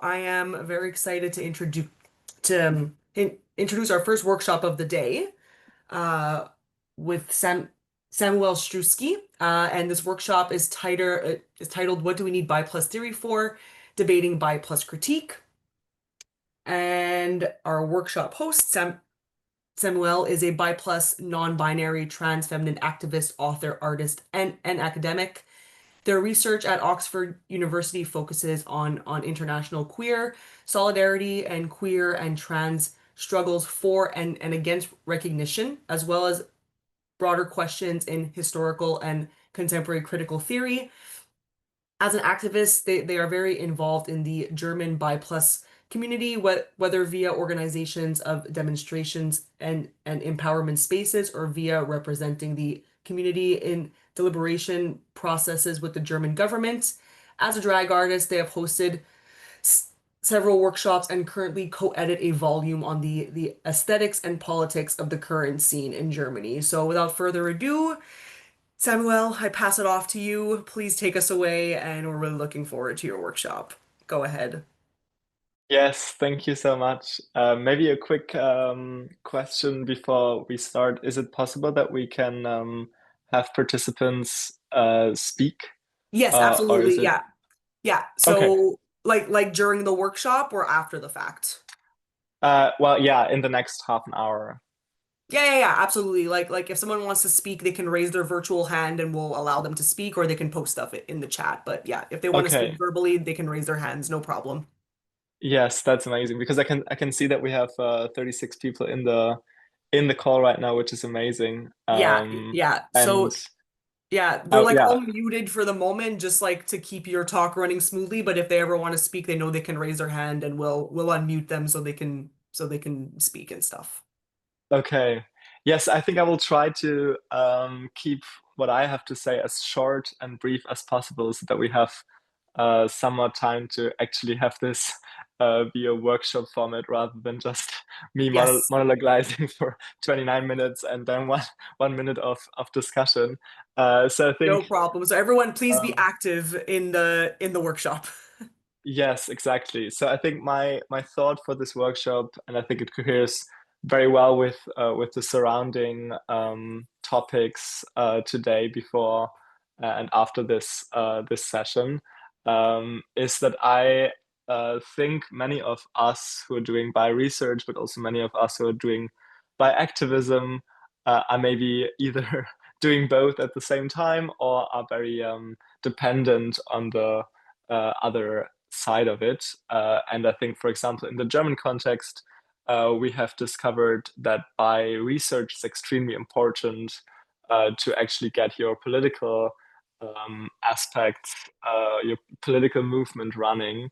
I am very excited to introduce our first workshop of the day uh, with Samuel Striewski. And this workshop is titled "What Do We Need Bi Plus Theory For? Debating Bi Plus Critique." And our workshop host, Samuel, is a bi plus non-binary trans feminine activist, author, artist, and academic. Their research at Oxford University focuses on international queer solidarity and queer and trans struggles for and against recognition, as well as broader questions in historical and contemporary critical theory. As an activist, they are very involved in the German bi plus community, whether via organizations of demonstrations and empowerment spaces or via representing the community in deliberation processes with the German government. As a drag artist, they have hosted several workshops and currently co-edit a volume on the aesthetics and politics of the current scene in Germany. So without further ado, Samuel, I pass it off to you. Please take us away, and we're really looking forward to your workshop. Go ahead. Yes, thank you so much. Maybe a quick question before we start. Is it possible that we can have participants speak, Yes, or is absolutely. it Yeah. Yeah. okay? So like during the workshop or after the fact? Well, yeah, in the next half an hour. Yeah, absolutely. Like if someone wants to speak, they can raise their virtual hand and we'll allow them to speak, or they can post stuff in the chat. But yeah, if they want to speak Okay. verbally, they can raise their hands, no problem. Yes, that's amazing because I can see that we have 36 people in the call right now, which is amazing. Yeah. And So yeah, they're oh like yeah, all muted for the moment, just like to keep your talk running smoothly. But if they ever want to speak, they know they can raise their hand and we'll unmute them so they can speak and stuff. okay. Yes, I think I will try to keep what I have to say as short and brief as possible so that we have some more time to actually have this be a workshop format rather than just me Yes, monologuizing for 29 minutes and then one minute of discussion. So I no think problem. So everyone, please be um, active in the workshop. yes, exactly. So I think my thought for this workshop, and I think it coheres very well with the surrounding topics today, before and after this session, is that I think many of us who are doing bi research, but also many of us who are doing bi activism, are maybe either doing both at the same time or are very dependent on the other side of it. And I think, for example, in the German context, we have discovered that by research is extremely important to actually get your political aspects, your political movement running.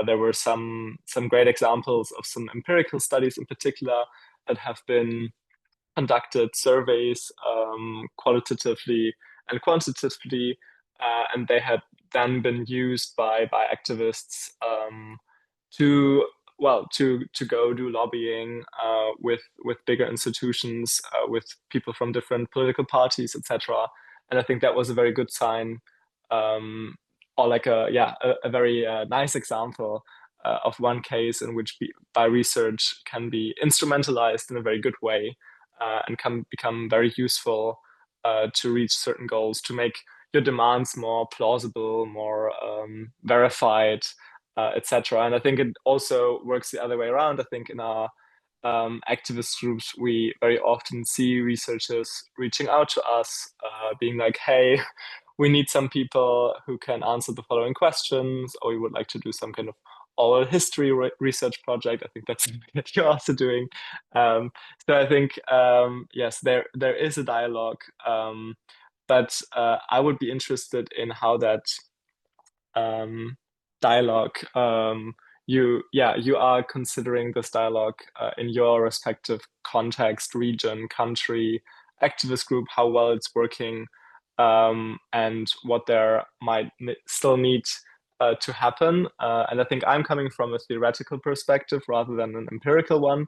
There were some great examples of some empirical studies in particular that have been conducted surveys qualitatively and quantitatively, and they had then been used by activists to to go do lobbying with bigger institutions, with people from different political parties, etc. And I think that was a very good sign, or like a very nice example of one case in which by research can be instrumentalized in a very good way, and can become very useful to reach certain goals, to make your demands more plausible, more verified, etc. And I think it also works the other way around. I think in our activist groups, we very often see researchers reaching out to us, being like, hey, we need some people who can answer the following questions, or we would like to do some kind of oral history research project. I think that's something that you're also doing. Um, so I think, yes, there is a dialogue, but I would be interested in how that um, dialogue, you are considering this dialogue in your respective context, region, country, activist group, how well it's working, and what there might still need to happen. And I think I'm coming from a theoretical perspective rather than an empirical one.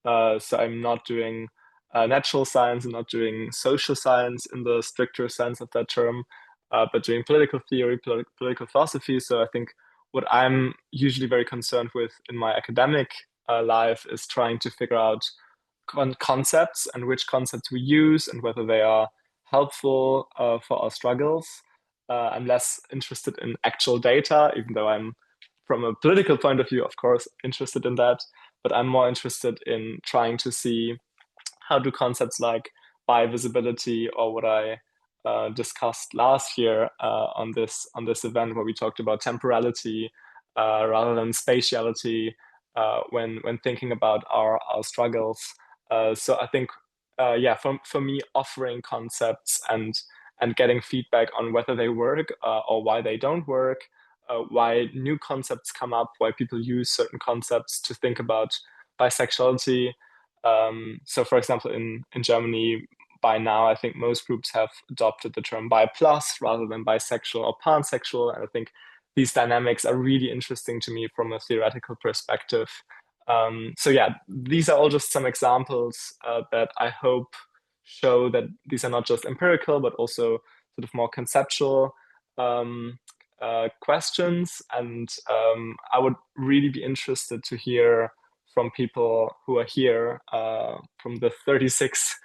So I'm not doing natural science, I'm not doing social science in the stricter sense of that term, but doing political theory, political philosophy. So I think what I'm usually very concerned with in my academic life is trying to figure out concepts and which concepts we use and whether they are helpful for our struggles. I'm less interested in actual data, even though I'm, from a political point of view, of course, interested in that. But I'm more interested in trying to see how do concepts like bi-visibility, or what I discussed last year on this event where we talked about temporality rather than spatiality when thinking about our struggles. So I think yeah, for me, offering concepts and getting feedback on whether they work or why they don't work, why new concepts come up, why people use certain concepts to think about bisexuality. So, for example, in Germany, by now, I think most groups have adopted the term bi plus rather than bisexual or pansexual. And I think these dynamics are really interesting to me from a theoretical perspective. So, yeah, these are all just some examples that I hope show that these are not just empirical, but also sort of more conceptual questions. And I would really be interested to hear from people who are here, from the 36,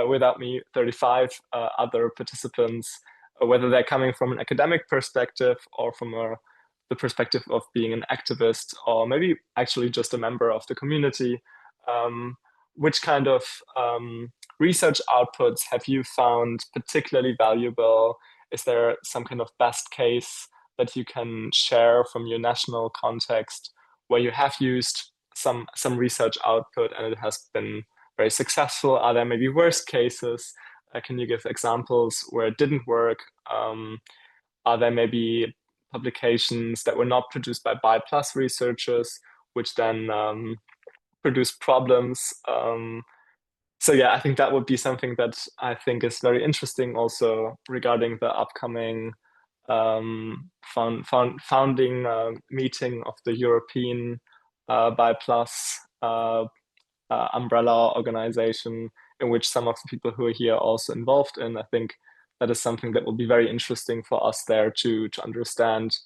without me, 35 other participants, whether they're coming from an academic perspective or from the perspective of being an activist, or maybe actually just a member of the community. Which kind of research outputs have you found particularly valuable? Is there some kind of best case that you can share from your national context where you have used some research output and it has been very successful? Are there maybe worst cases? Can you give examples where it didn't work? Are there maybe publications that were not produced by bi plus researchers, which then produced problems? So yeah, I think that would be something that I think is very interesting also regarding the upcoming founding meeting of the European bi plus umbrella organization, in which some of the people who are here are also involved in. I think that is something that will be very interesting for us there to understand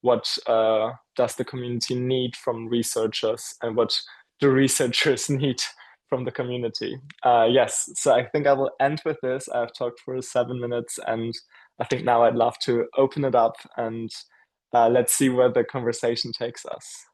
what does the community need from researchers and what do researchers need from the community. Yes, so I think I will end with this. I've talked for 7 minutes, and I think now I'd love to open it up and let's see where the conversation takes us.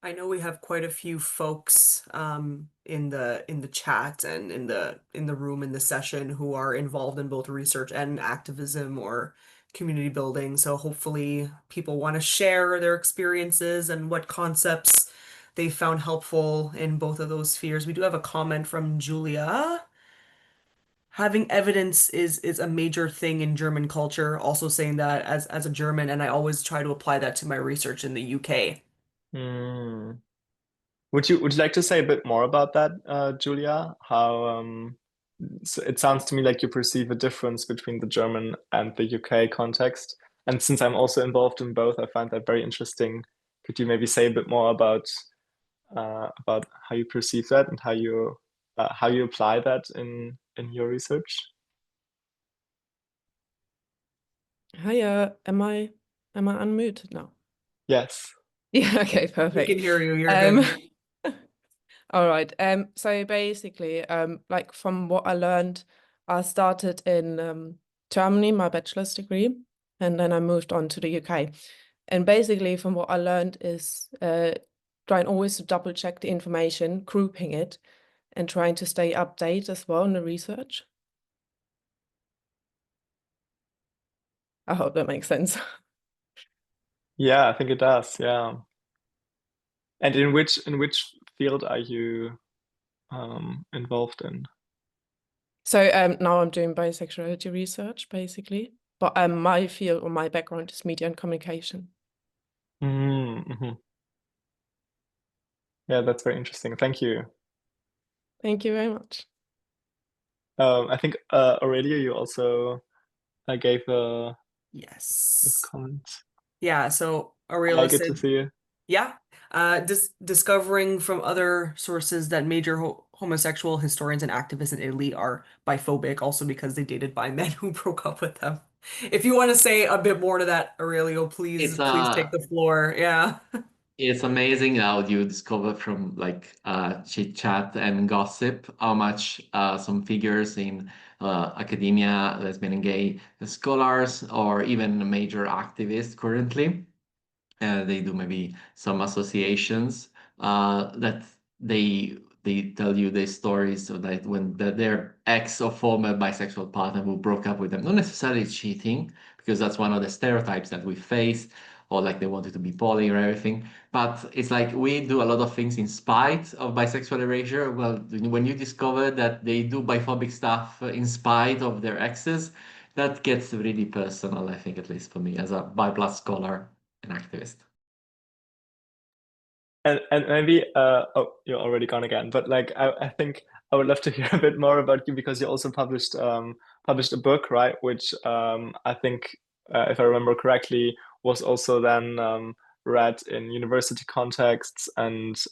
I know we have quite a few folks in the chat and in the room in the session who are involved in both research and activism or community building. So hopefully people want to share their experiences and what concepts they found helpful in both of those spheres. We do have a comment from Julia. Having evidence is a major thing in German culture, also saying that as a German, and I always try to apply that to my research in the UK. Hmm. Would you like to say a bit more about that, Julia? How so it sounds to me like you perceive a difference between the German and the UK context. And since I'm also involved in both, I find that very interesting. Could you maybe say a bit more about how you perceive that and how you apply that in your research? Hiya, am I unmuted now? Yes. Yeah, okay, We can perfect. hear you. You're Um, good. all right. So basically, like from what I learned, I started in Germany, my bachelor's degree, and then I moved on to the UK. And basically, from what I learned is trying always to double check the information, grouping it, and trying to stay updated as well in the research. I hope that makes sense. Yeah, I think it does. Yeah. And in which field are you involved in? So now I'm doing bisexuality research, basically. But my field or my background is media and communication. Mm-hmm. Yeah, that's very interesting. Thank you. Thank you very much. I think Aurelia, you also gave a Yes. comment. Yeah, so Hi, Aurelia good to said, see you. yeah, discovering from other sources that major homosexual historians and activists in Italy are biphobic, also because they dated bi men who broke up with them. If you want to say a bit more to that, Aurelio, It's please take the floor. Yeah. it's amazing how you discover from like chit chat and gossip how much some figures in academia, lesbian and gay scholars, or even major activists currently, they do maybe some associations that they tell you their stories so that when their ex or former bisexual partner who broke up with them, not necessarily cheating, because that's one of the stereotypes that we face, or like they wanted to be poly or everything. But it's like we do a lot of things in spite of bisexual erasure. Well, when you discover that they do biphobic stuff in spite of their exes, that gets really personal, I think, at least for me as a bi plus scholar and activist. And maybe oh, you're already gone again, but like I think I would love to hear a bit more about you because you also published a book, right? Which I think if I remember correctly was also then read in university contexts and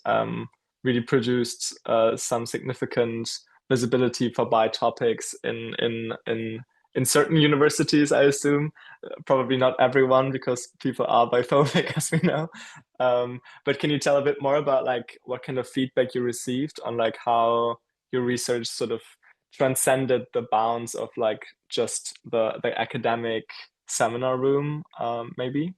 really produced some significant visibility for bi topics in certain universities, I assume. Probably not everyone because people are biphobic, as we know. But can you tell a bit more about like what kind of feedback you received on like how your research sort of transcended the bounds of like just the academic seminar room, maybe?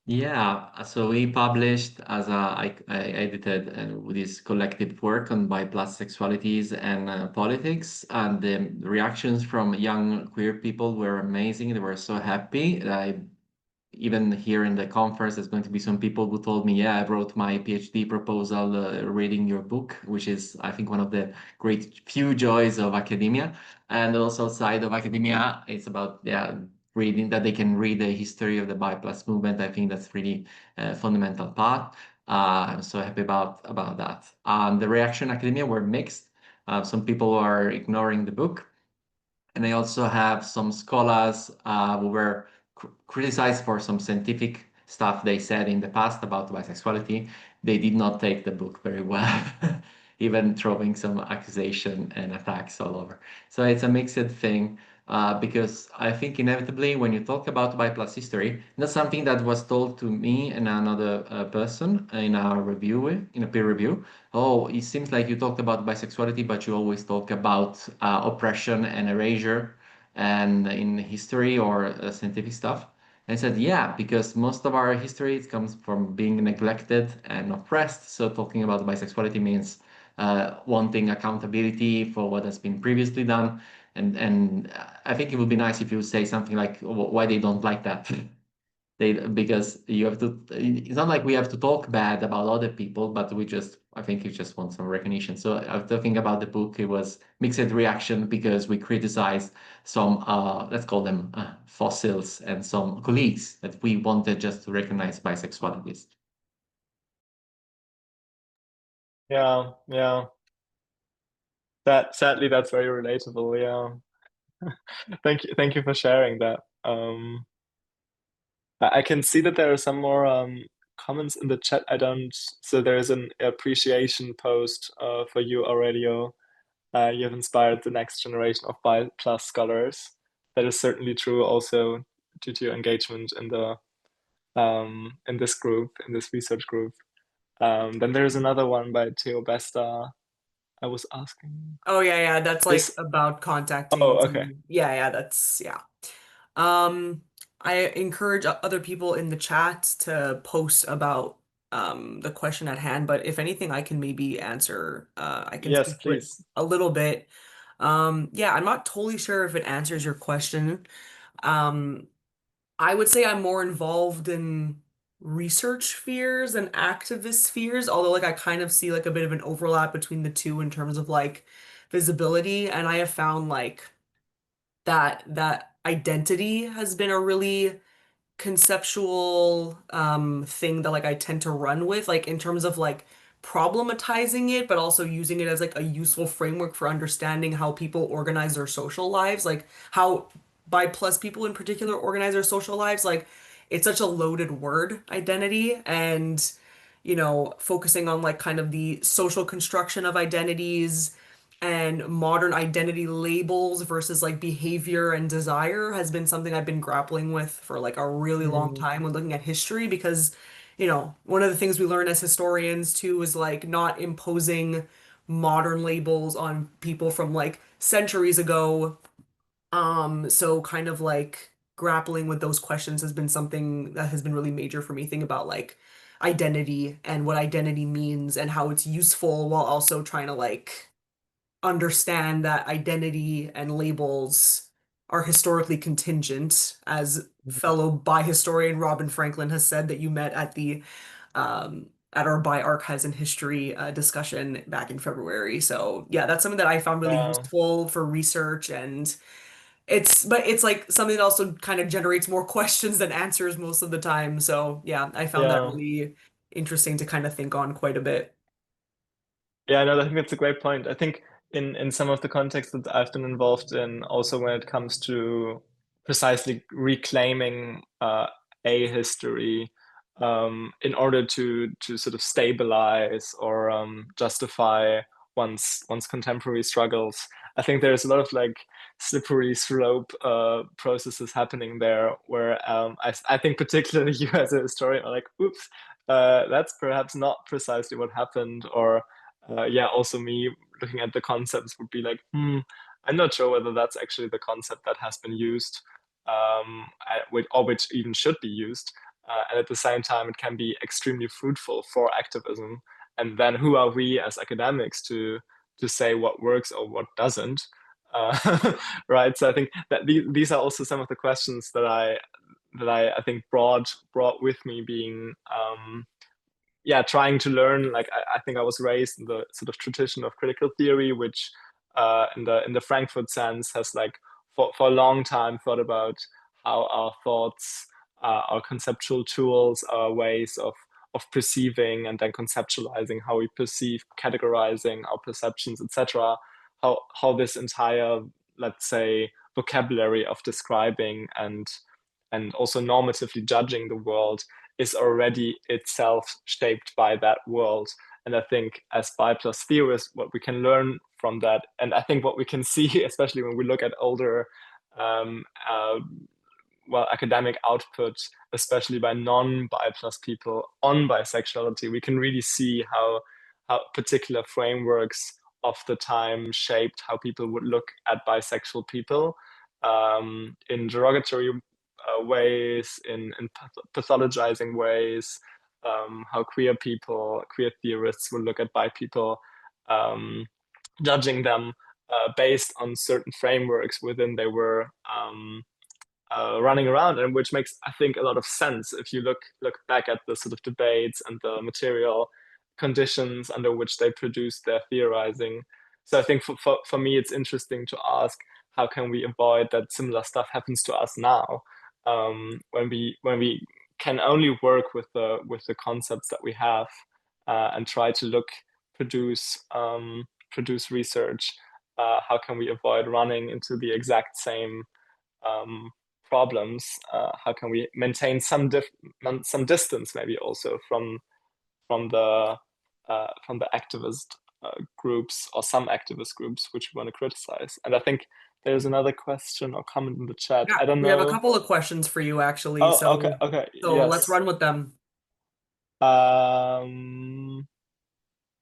Yeah, so we published as I edited this collective work on bi plus sexualities and politics, and the reactions from young queer people were amazing. They were so happy. I even here in the conference, there's going to be some people who told me, yeah, I wrote my PhD proposal reading your book, which is, I think, one of the great few joys of academia. And also outside of academia, it's about, yeah, reading that they can read the history of the bi plus movement. I think that's really a fundamental part. I'm so happy about that. The reaction in academia were mixed. Some people are ignoring the book. And I also have some scholars who were criticized for some scientific stuff they said in the past about bisexuality. They did not take the book very well, even throwing some accusation and attacks all over. So it's a mixed thing. Because I think inevitably when you talk about bi plus history, that's something that was told to me and another person in our review, in a peer review. Oh, it seems like you talked about bisexuality, but you always talk about oppression and erasure and in history or scientific stuff. And I said, yeah, because most of our history it comes from being neglected and oppressed. So talking about bisexuality means wanting accountability for what has been previously done. And I think it would be nice if you say something like why they don't like that. They because you have to. It's not like we have to talk bad about other people, but we just. I think you just want some recognition. So I'm talking about the book. It was mixed reaction because we criticized some, let's call them fossils and some colleagues that we wanted just to recognize bisexualities. Yeah, yeah. That sadly that's very relatable. Yeah. Thank you for sharing that. I can see that there are some more comments in the chat. I don't. So there is an appreciation post for you, Aurelio. You have inspired the next generation of bi plus scholars. That is certainly true. Also, due to your engagement in this group, in this research group. Then there's another one by Theo Besta. I was asking Oh yeah, that's like this. about contacting Oh, okay. someone. Yeah, that's yeah. Um, I encourage other people in the chat to post about the question at hand, but if anything, I can maybe answer. I can Yes, speak to it please. a little bit. Yeah, I'm not totally sure if it answers your question. Um, I would say I'm more involved in research spheres and activist spheres, although like I kind of see like a bit of an overlap between the two in terms of like visibility, and I have found like that identity has been a really conceptual thing that like I tend to run with, like in terms of like problematizing it, but also using it as like a useful framework for understanding how people organize their social lives, like how bi plus people in particular organize their social lives. Like it's such a loaded word, identity, and focusing on like kind of the social construction of identities and modern identity labels versus like behavior and desire has been something I've been grappling with for like a really long time when looking at history because, one of the things we learn as historians too is like not imposing modern labels on people from like centuries ago. So kind of like grappling with those questions has been something that has been really major for me, thinking about like identity and what identity means and how it's useful while also trying to like understand that identity and labels are historically contingent, as fellow bi historian Robin Franklin has said that you met at our bi archives and history discussion back in February. So yeah, that's something that I found really Yeah, useful for research, and it's like something that also kind of generates more questions than answers most of the time. So yeah, I found that yeah. really interesting to kind of think on quite a bit. Yeah, no, I think that's a great point. I think in some of the contexts that I've been involved in, also when it comes to precisely reclaiming a history in order to sort of stabilize or justify one's contemporary struggles, I think there's a lot of like slippery slope processes happening there where I think particularly you as a historian are like, oops, that's perhaps not precisely what happened, or yeah, also me looking at the concepts would be like, I'm not sure whether that's actually the concept that has been used, or which even should be used. And at the same time, it can be extremely fruitful for activism. And then who are we as academics to say what works or what doesn't? Right. So I think that these are also some of the questions that I think brought with me being yeah, trying to learn. Like I think I was raised in the sort of tradition of critical theory, which in the Frankfurt sense has like for a long time thought about how our thoughts, our conceptual tools, our ways of perceiving and then conceptualizing how we perceive, categorizing our perceptions, etc. How this entire, let's say, vocabulary of describing and also normatively judging the world is already itself shaped by that world. And I think as bi plus theorists, what we can learn from that, and I think what we can see, especially when we look at older, um, uh, academic output, especially by non-bi plus people on bisexuality, we can really see how particular frameworks of the time shaped how people would look at bisexual people in derogatory ways, in pathologizing ways, how queer people, queer theorists will look at bi people, um, judging them based on certain frameworks within they were running around, and which makes, I think, a lot of sense if you look back at the sort of debates and the material conditions under which they produced their theorizing. So I think for me, it's interesting to ask how can we avoid that similar stuff happens to us now, when we can only work with the concepts that we have and try to produce research. How can we avoid running into the exact same um, problems? How can we maintain some distance, maybe also from the activist groups or some activist groups which we want to criticize? And I think there's another question or comment in the chat. Yeah, I don't we have a know. couple of questions for you actually. Oh, okay, So okay, so let's yes. run with them. Um,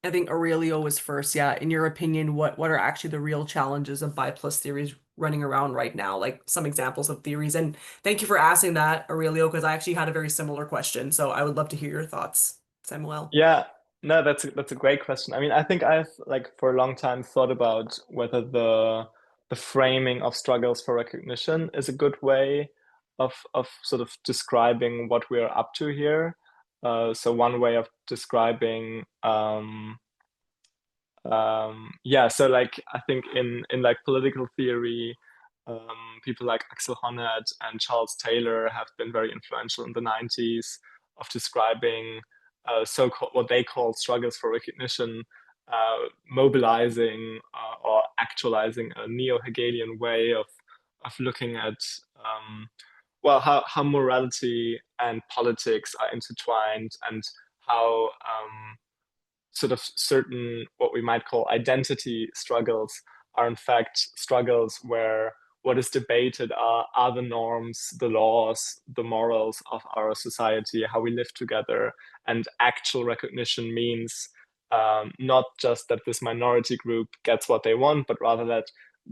I think Aurelio was first. Yeah, in your opinion, what are actually the real challenges of bi plus theories running around right now? Like some examples of theories. And thank you for asking that, Aurelio, because I actually had a very similar question. So I would love to hear your thoughts, Samuel. Yeah, no, that's a great question. I mean, I think I've like for a long time thought about whether the framing of struggles for recognition is a good way of sort of describing what we're up to here. So one way of describing yeah, so like I think in like political theory, people like Axel Honneth and Charles Taylor have been very influential in the 90s of describing so-called what they call struggles for recognition, mobilizing or actualizing a neo-Hegelian way of looking at well how morality and politics are intertwined, and how sort of certain what we might call identity struggles are in fact struggles where what is debated are the norms, the laws, the morals of our society, how we live together. And actual recognition means not just that this minority group gets what they want, but rather that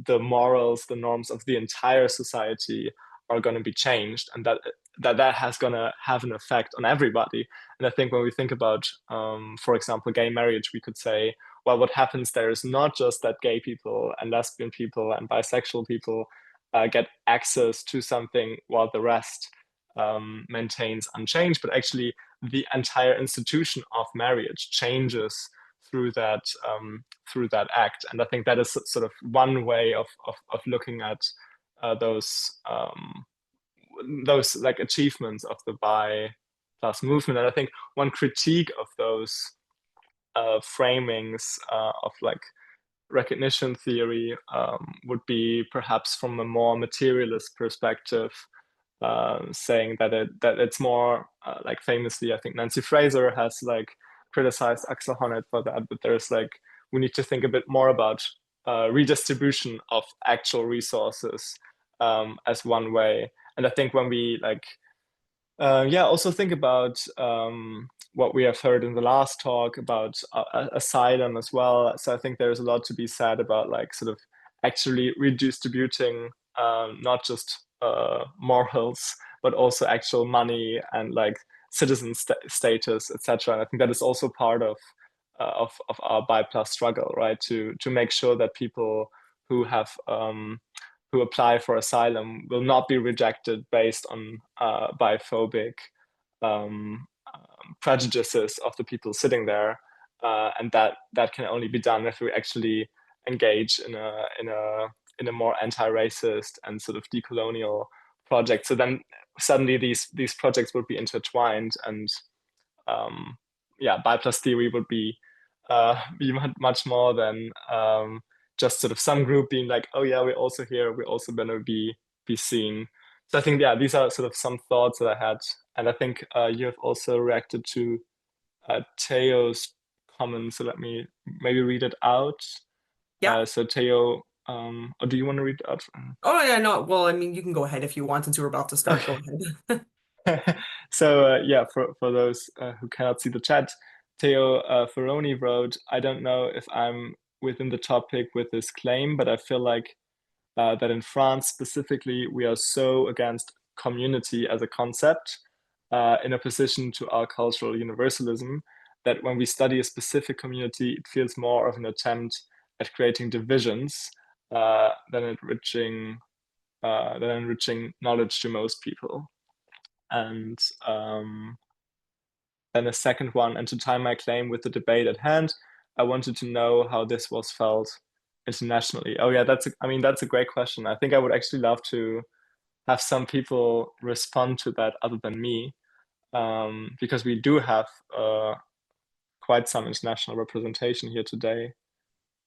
the morals, the norms of the entire society are going to be changed, and that has going to have an effect on everybody. And I think when we think about, for example, gay marriage, we could say, well, what happens there is not just that gay people and lesbian people and bisexual people get access to something while the rest maintains unchanged, but actually the entire institution of marriage changes through that act. And I think that is sort of one way of looking at those like achievements of the bi plus movement. And I think one critique of those framings of like recognition theory would be perhaps from a more materialist perspective, saying that it's more like famously, I think Nancy Fraser has like criticized Axel Honneth for that, but there's like, we need to think a bit more about redistribution of actual resources as one way. And I think when we like, also think about what we have heard in the last talk about asylum as well. So I think there's a lot to be said about like sort of actually redistributing not just morals, but also actual money and like citizen status, etc. And I think that is also part of our bi plus struggle, right? To make sure that people who have who apply for asylum will not be rejected based on biphobic prejudices of the people sitting there, and that can only be done if we actually engage in a more anti-racist and sort of decolonial project. So then suddenly these projects would be intertwined, and bi plus theory would be much more than just sort of some group being like, oh yeah, we're also here, we're also going to be seen. So I think, yeah, these are sort of some thoughts that I had. And I think you have also reacted to Theo's comment. So let me maybe read it out. Yeah. So Theo, or do you want to read it out? Oh yeah, no. Well, I mean, you can go ahead if you want, since we're about to start. Go ahead. So for those who cannot see the chat, Theo Ferroni wrote, I don't know if I'm within the topic with this claim, but I feel like that in France specifically, we are so against community as a concept in opposition to our cultural universalism, that when we study a specific community, it feels more of an attempt at creating divisions than enriching knowledge to most people. And then a second one, and to tie my claim with the debate at hand, I wanted to know how this was felt internationally. Oh yeah, that's a great question. I think I would actually love to have some people respond to that other than me, because we do have quite some international representation here today.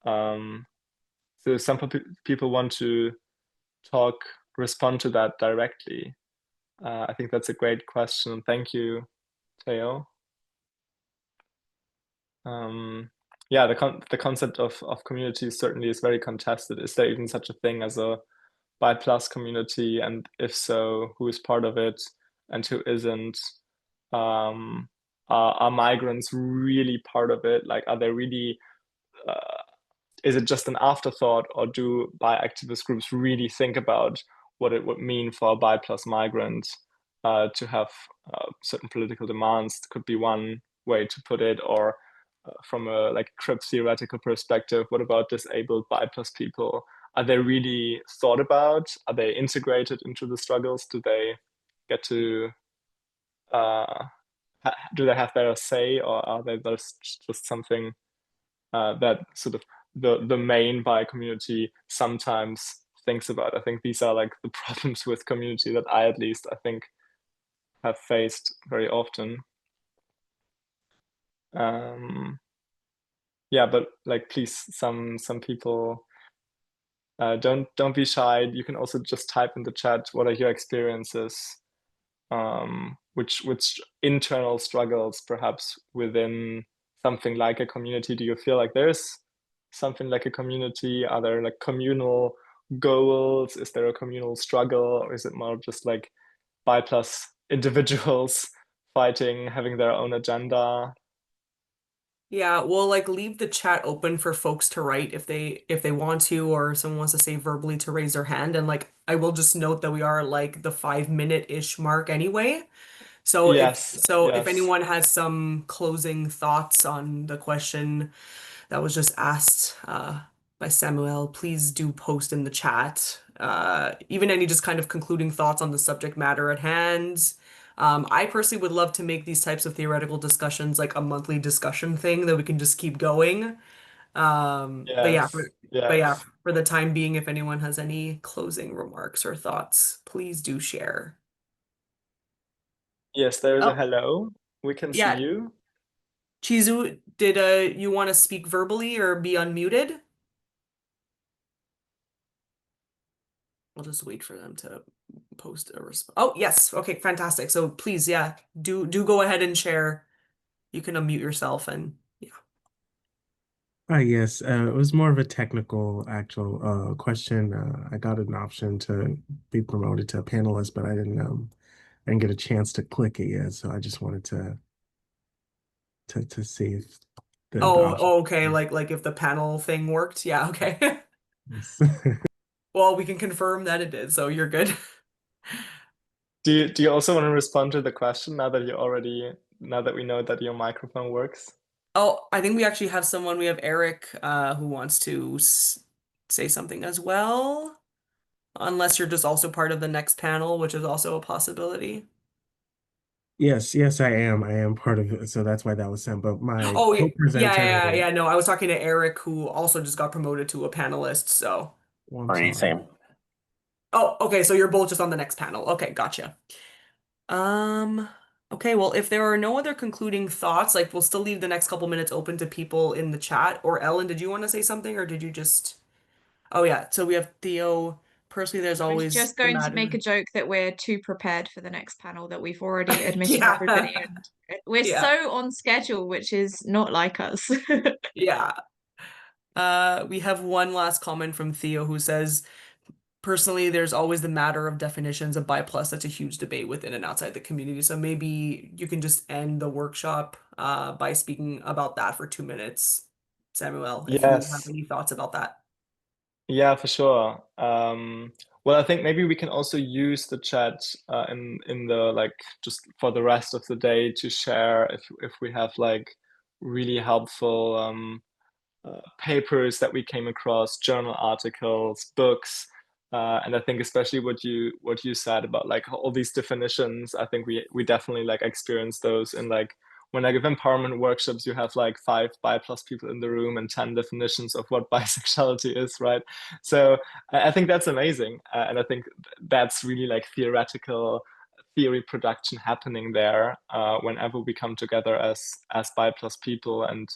So some people want to respond to that directly. I think that's a great question. Thank you, Theo. The concept of community certainly is very contested. Is there even such a thing as a bi plus community? And if so, who is part of it and who isn't? Are migrants really part of it? Like, are they really, is it just an afterthought, or do bi activist groups really think about what it would mean for a bi plus migrant to have certain political demands? Could be one way to put it. Or from a like crip theoretical perspective, what about disabled bi plus people? Are they really thought about? Are they integrated into the struggles? Do they get to do they have their say, or are they just something that sort of the main bi community sometimes thinks about? I think these are like the problems with community that I, at least, I think, have faced very often. But like, please, some people, don't be shy. You can also just type in the chat, what are your experiences, which internal struggles perhaps within something like a community? Do you feel like there's something like a community? Are there like communal goals? Is there a communal struggle, or is it more just like bi plus individuals fighting, having their own agenda? Yeah, we'll like leave the chat open for folks to write if they want to, or someone wants to say verbally to raise their hand. And like I will just note that we are like the 5 minute-ish mark anyway. So Yes, if yes. anyone has some closing thoughts on the question that was just asked by Samuel, please do post in the chat. Even any just kind of concluding thoughts on the subject matter at hand. I personally would love to make these types of theoretical discussions like a monthly discussion thing that we can just keep going. But yeah, Yes, yes. for the time being, if anyone has any closing remarks or thoughts, please do share. Yes, there is a Oh, hello. We can see yeah. you. Chizu, did you want to speak verbally or be unmuted? I'll just wait for them to post a response. Oh, yes. Okay, fantastic. So please, yeah, do go ahead and share. You can unmute yourself and yeah. Yes, it was more of a technical actual question. I got an option to be promoted to a panelist, but I didn't get a chance to click it yet. So I just wanted to see if the option. Oh, okay. Like if the panel thing worked. Yeah, okay. Yes. Well, we can confirm that it did, so you're good. Do you also want to respond to the question now that we know that your microphone works? Oh, I think we actually have someone. We have Eric who wants to say something as well. Unless you're just also part of the next panel, which is also a possibility. Yes, I am. I am part of it. So that's why that was sent. But my Oh, co-presenter, yeah. No, I was talking to Eric, who also just got promoted to a panelist. So, well, I'm sorry. oh, okay. So you're both just on the next panel. Okay, gotcha. Um, okay. Well, if there are no other concluding thoughts, like we'll still leave the next couple minutes open to people in the chat. Or Ellen, did you want to say something, or did you just? Oh, yeah. So we have Theo. Personally, there's I was always just the going to matter. make a joke that we're too prepared for the next panel, that we've already admitted Yeah. everybody, and we're Yeah. so on schedule, which is not like us. Yeah. We have one last comment from Theo who says, personally, there's always the matter of definitions of bi plus. That's a huge debate within and outside the community. So maybe you can just end the workshop by speaking about that for 2 minutes, Samuel, if you have Yes. any thoughts about that. Yeah, for sure. Well, I think maybe we can also use the chat in the like just for the rest of the day to share if we have like really helpful papers that we came across, journal articles, books, and I think especially what you said about like all these definitions. I think we definitely like experience those in like when I give empowerment workshops, you have like 5 bi plus people in the room and 10 definitions of what bisexuality is, right? So I think that's amazing, and I think that's really like theoretical theory production happening there whenever we come together as bi plus people and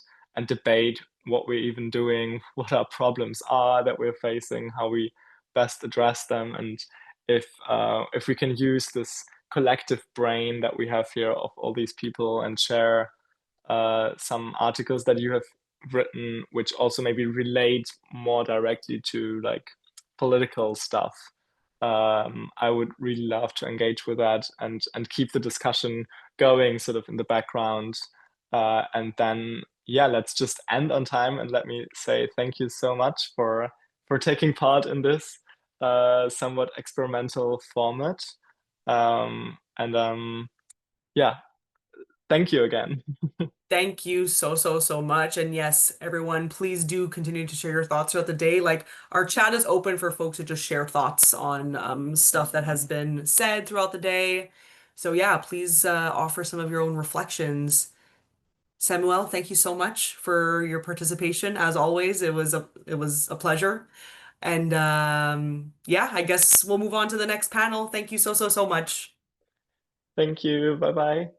debate what we're even doing, what our problems are that we're facing, how we best address them, and if we can use this collective brain that we have here of all these people and share some articles that you have written, which also maybe relate more directly to like political stuff. I would really love to engage with that and keep the discussion going sort of in the background. And then yeah, let's just end on time and let me say thank you so much for taking part in this somewhat experimental format. Yeah, thank you again. Thank you so much. And yes, everyone, please do continue to share your thoughts throughout the day. Like our chat is open for folks to just share thoughts on stuff that has been said throughout the day. So yeah, please offer some of your own reflections. Samuel, thank you so much for your participation. As always, it was a pleasure. And yeah, I guess we'll move on to the next panel. Thank you so much. Thank you. Bye bye.